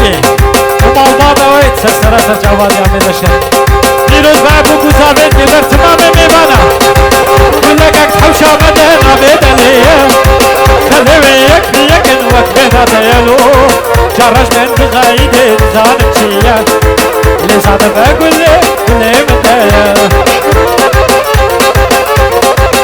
زاويتي ومالبابا ويت سرسرة جواد يا مدشر ديروز بابو زاويتي برتمام ميبانا كلك حوشا مدينة بدنية خلويك بيكن وكبنا ديالو جرج من بغايد زانمشية لسان بقول لك كل مدايا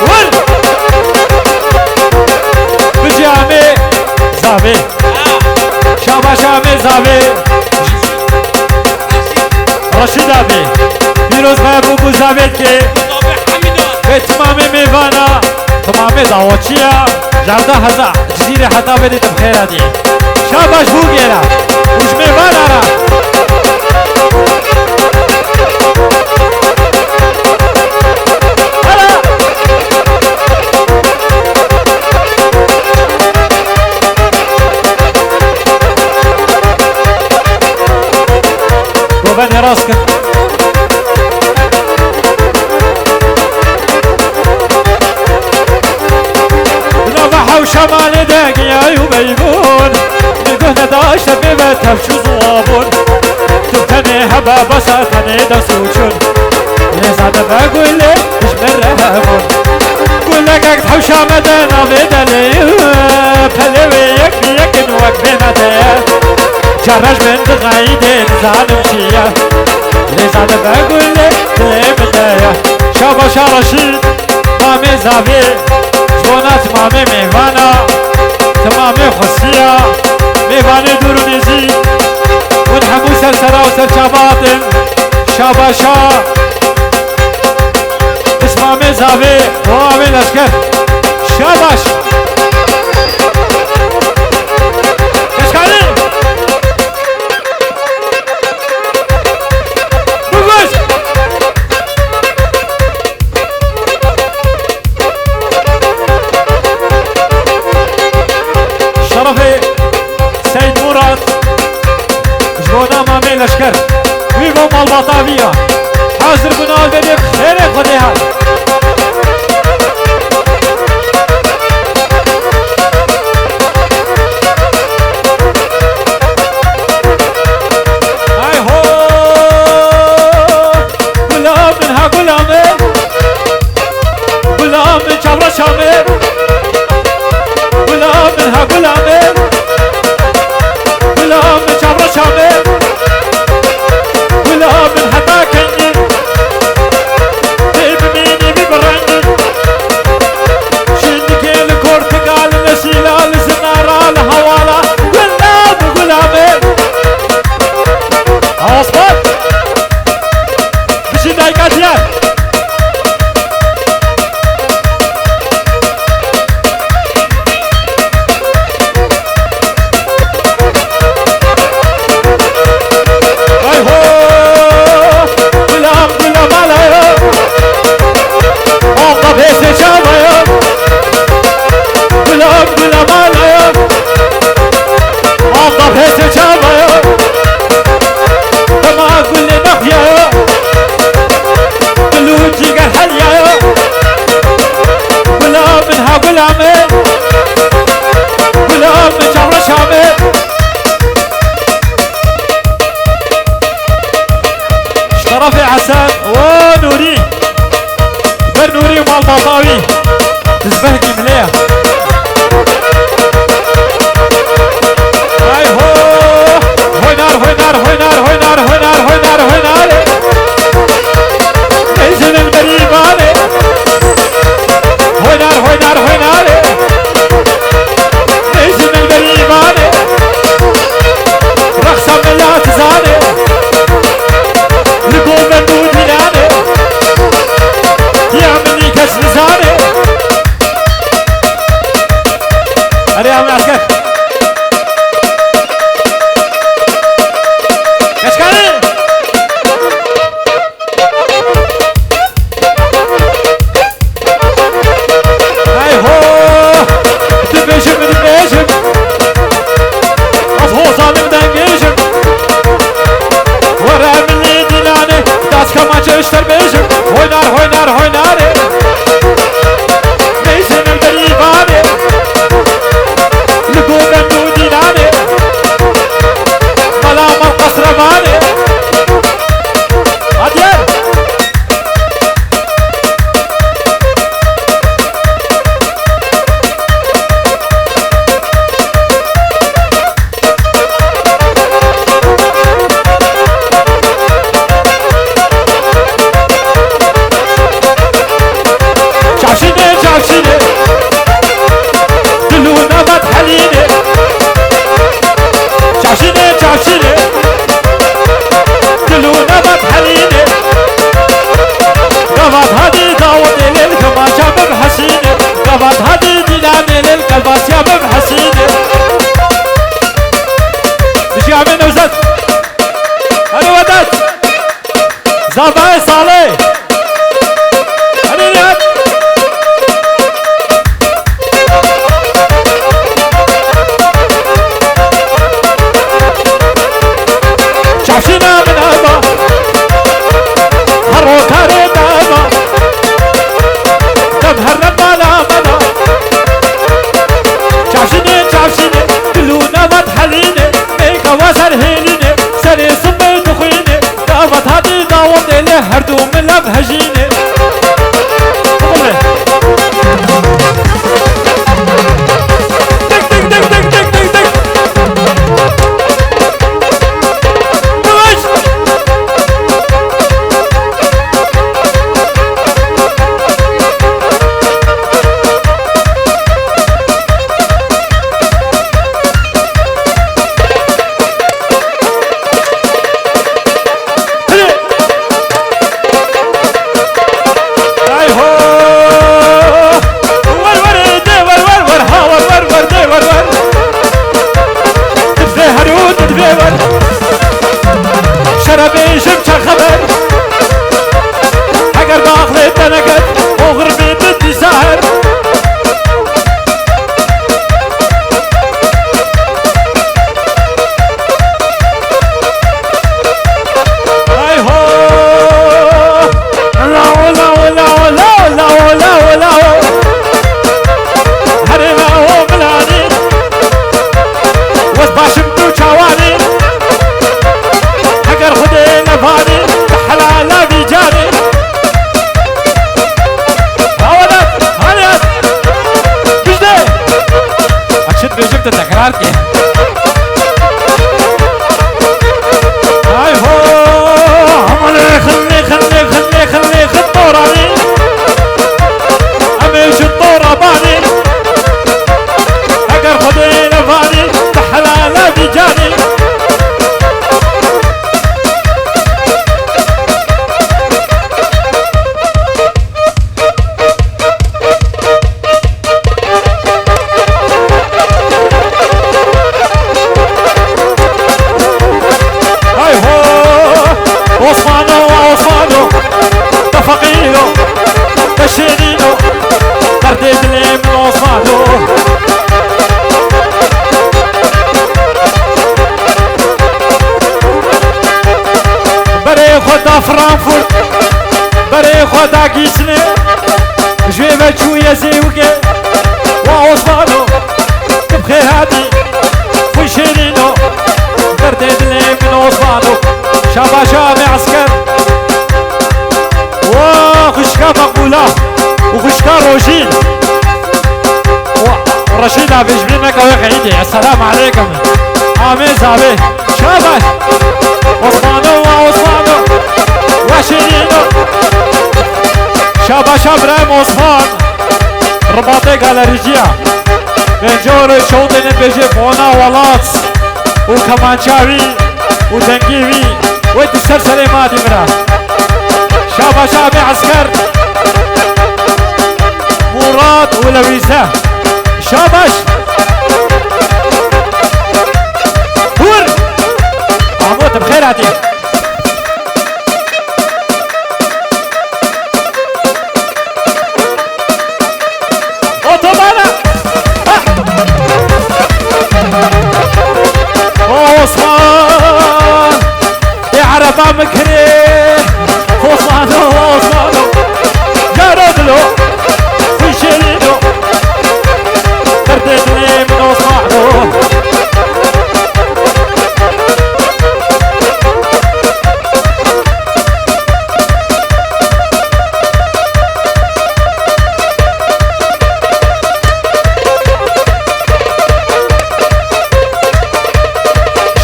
ول بجامي زاوي شابا شامي زاوي رشيد أبي بيروز بابو زاويت كي بتمامي ميفانا تمامي داوتشيا جاردا هزا جزيرة حتى بديت بخيرا دي شاباش بوغيرا وش ميفانا را روباني راسك وشمال داقيا يبيبون نقهنا داشت ببتها بشو زوابون تبتني هبا بساتني دسوچون لزاد بقول لك مش مرهبون قول لك اكت حوشا مدانا بدلي بلويك بيكن وكبنا ديا جرج من دغايدين زانمشية لزاد بقول لك بلمدايا شابا شارشيد مامي زاوي جوانات مامي ميوانا تمامي خصية ميواني دورميزي ونحمو سرسرا وسرشاباطن شاباشا اسمامي زاوي وامي لشكر شاباش كشكالي بوغوش شرفي سيد مراد جبونا مامي لشكر ويبو مالباطاوية حاضر بنال بديك خيري خديها هاي هو غلام منها غلامي غلام من جبرة شامي غلام منها غلامي غلام من جبرة شامي غلام من حتى كني بيبنيني ببرني شنكي الكورتقال نسيلا لزنارا الهوالا غلام غلامي أصبر بشي دايقات يا شرفي عسل ونوري بنوري ومالباطاوي تزبهكي مليح هاي هو هوي نار هوي نار هوي نار هوي نار هوي نار هوي نار هوي نار انزل المريباني هوي نار هوي نار هوي نار انزل المريباني رقصة من لا تزاني لقوم النود هلاني يعملني كسر لساني أري يا عمي عسكر كشكالي هاي هو دبيشم دبيشم أفوصا دبدنجيشم ورا مني دلاني داس كما تشتر بيشم هوي نار هوي نار هوي نار ميسن البريباني لقوم تو تکرار که ای هو عمله خلي خلي خلي خلي خطوراني اميش الطورة باني اقر خدي لفاني بحلالة بجاني فقيرو تشيرينو تردد لي من وصفانو بري خدا فرانفورت بري خدا كيسني جوي بچو يزيوكي وعصفانو بخير هادي وشيرينو تردد لي من وصفانو شابا شابي عسكر وخشكا مقبولة وخشكا روجين ورشيد عبي جبرينك ويقعيدي السلام عليكم آمين زابي شاباش وصفانو وعصفانو وشيرينو شاباش ابراهيم وصفان رباطي غالريجيا بنجور شوطين بيجي بونا ولاتس وكمانشاوي ودنجيوي ويتشتر سليماتي مرا شابا شابي عسكر مراد ولويسة شاباش هور عموت بخير عتي اوتوبانا عثمان يا عربة مكري وصانو وصانو جردلو وشيلينو ترددني من وصانو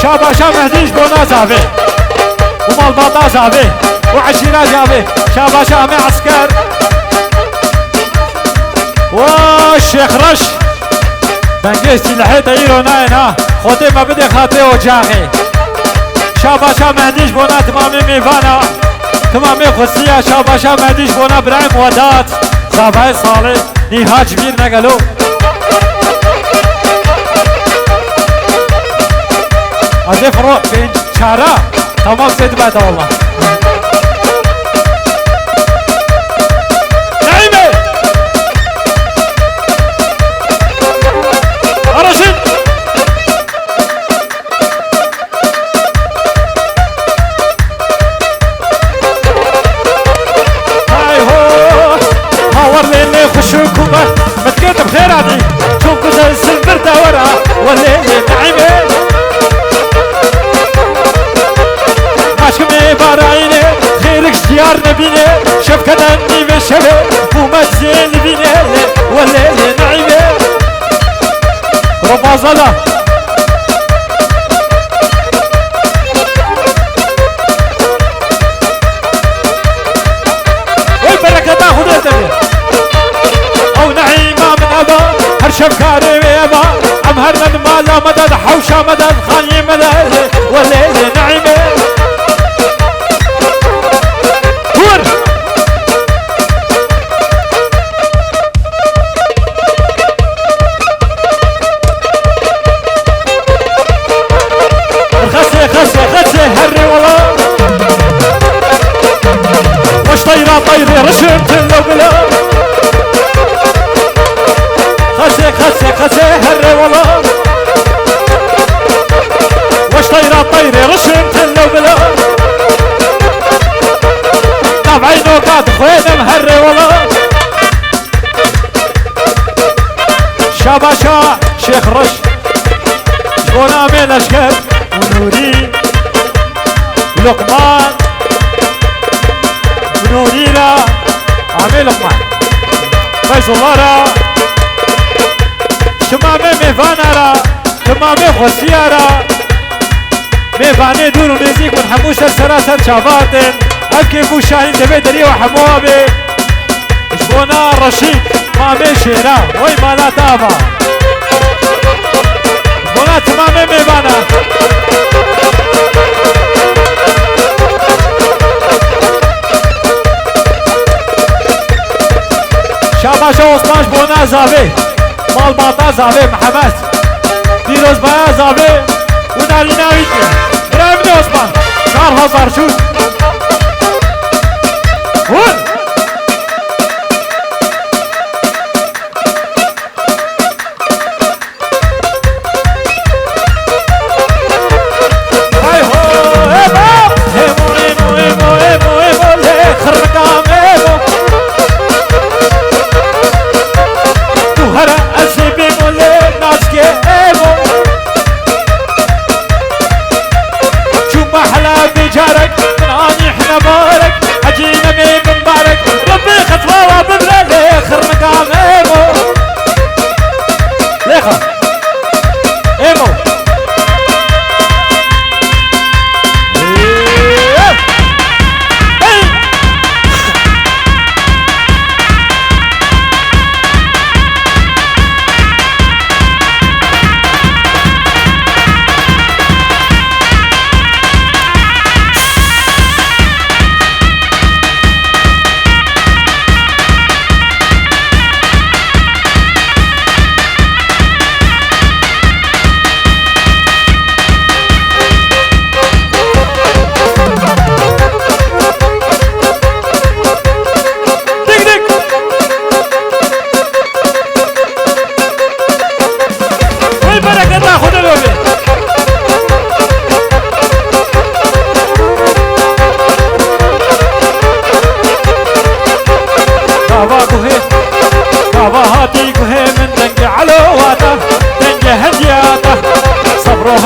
شابا شابا مهديش بونا زافي ومالباطا زافي وعشيرة جابي شابا شامي عسكر والشيخ رش بنجيستي لحيت ايرو ناينا خودي ما بدي خاطي وجاغي شابا شام مهديش بونا تمامي ميفانا تمامي خصية شابا شام مهديش بونا برايم ودات زاباي صالح نيها جبير نقلو ازي فرو بين شارع تمام سيد بعد والله متكيت بخير عدي شوف كذا السنبر دورة والليل نعيمة عشقمي بارايني خيرك اشتيار نبيني شوف كذا اني بشبه ومجزين بيني والليل نعيمة ربازلة والبركة تاخذ الدنيا او نعيمة من ابا هرشب كاري بيبا ام هرمد مالا مدد حوشة مدد خاني مدد والليل نعيمة هور خسي خسي خسي هري والله وش طيرة طيري رشمت اللوبلا خسي خسي خسي هري والله وش طيرة طيري رشمت اللوبلا طبعي نوقات خوينا مهري والله شاباشا شيخ رش شكون عامل اشكال ونوري لقمان ونورينا عامل لقمان فيصل الله را شمامي ميفانا را تمامي خوسيارا ميفاني دور ونزيك ونحموش سراسر شاباتن أكيف وشاهين دبي دري وحموابي جبونا رشيد مامي شيرا وي مالا تابا جبونا تمامي ميفانا شاباشا عثمان جبونا زاوي مال باتا زاوي محمد ديروز بايا زاوي ونالينا ويتي برامي عثمان 4000 شوت هون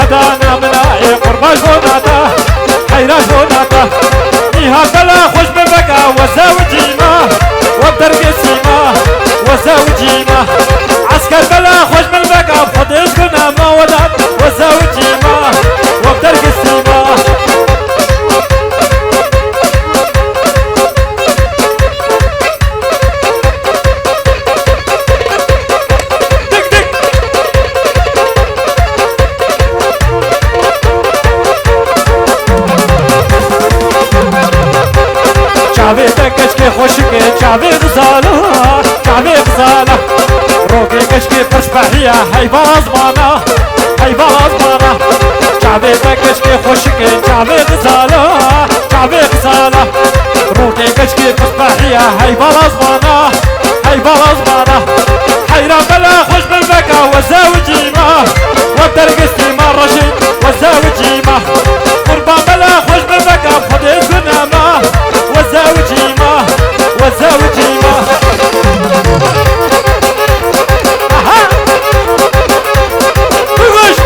هدانا مناعي قرباش بوناتا حيراش بوناتا نيها كلا خوش ببقى وزاوجيما وبدرق السيما وزاوجيما عسكر كلا خوش ببقى بخدش كنا ما ودات وزاوجيما وبدرق السيما چاوی کشکی خوشکی چاوی غزاله چاوی غزاله روکی کشکی پشپحیه هی باز مانا هی باز مانا چاوی کشکی خوشکی چاوی غزاله چاوی غزاله روکی کشکی پشپحیه هی باز مانا هی باز مانا حیران بلا خوش بالبکا وزاوجیما وبدرقستي ما رشيد وزاوجيما قربان بلا خوش بالبكا بخدش قناما وزاوجيما وزاوجيما اها بغش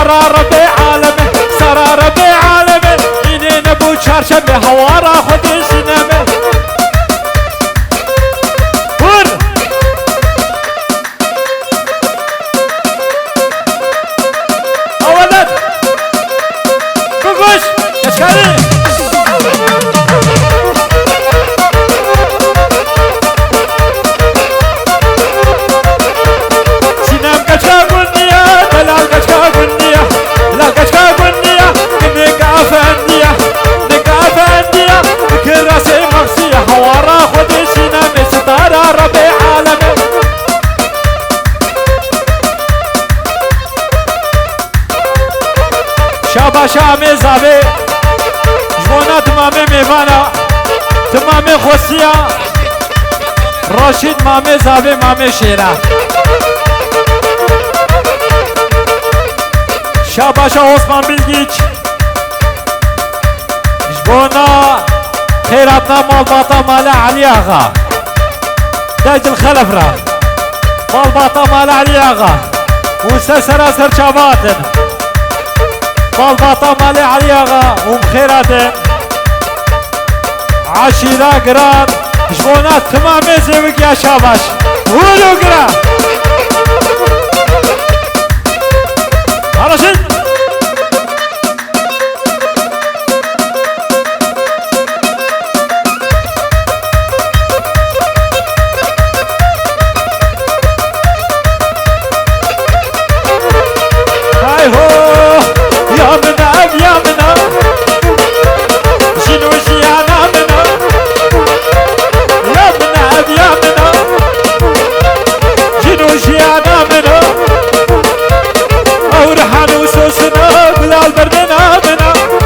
سرى ربي عالمه سرى ربي عالمه إني نبو شارشمه هوارا خدي سينامه ور أولاد كفش اشكالي شامي زابي جوانا تمامي ميفانا تمامي خوسيا راشد مامي زابي مامي شيرا شاباشا عثمان بلگیچ جوانا خيراتنا مالباطا مالا علي آغا داج الخلف را مالباطا مالا علي آغا وسسرا سرچاباتن مالباطا مالي علي آغا ومخيراتن عشيرة قران جبونات تمامي زيوك يا شاباش قولوا قران رشيد هاي هو يا من أب يا من أب شنو شيانا من أب يا من أب يا من أب شنو شيانا من أب أورحان وسوسنا بلال بردنا من أب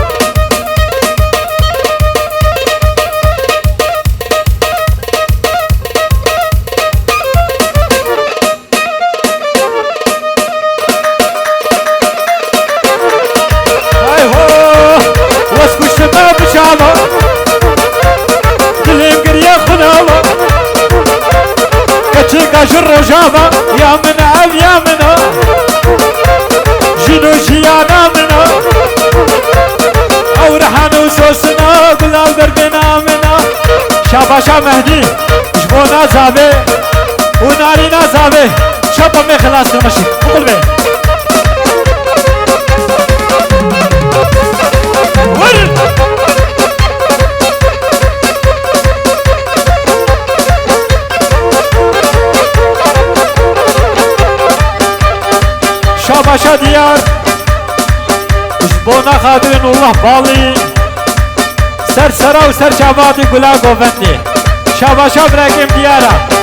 كاشر رجابة يا من أب يا من جنو شيانا من أو رحان وسوسنا بلال دربنا من شاباشا مهدي جبونا زابي ونارينا زابي شابا مي خلاص المشي قول بي شاباشا ديار جبونا خاطرين والله بالي سر سرا وسر شاباتي قلا قوفندي شاباشا براكم ديارا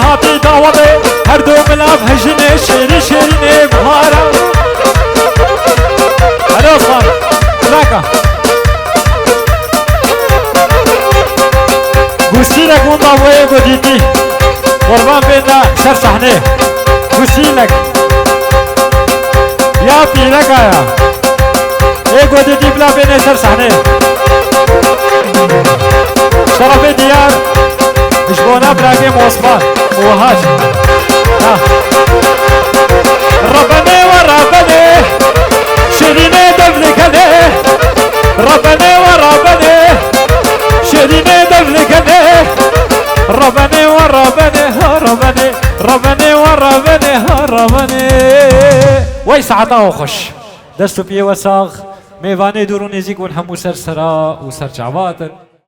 هاتي داوضي هردو ملاف هجني شيري شيريني بهارا هلو صار لاكا قوسيلك من ضوئي قديتي قربان بينا سر صحني قوسيلك يا بيلك يا ايه قديتي بلا بينا سر صحني شرفي ديار جبونا براقيم وعثمان وهاج ربني وربني شيريني دفلكني ربني وربني شيريني دفلكني ربني وربني هربني ربني وربني هربني ويس عطاو خش دستو بيه وساغ ميواني دورو نزيك ونحمو سرسرا وسر جعبات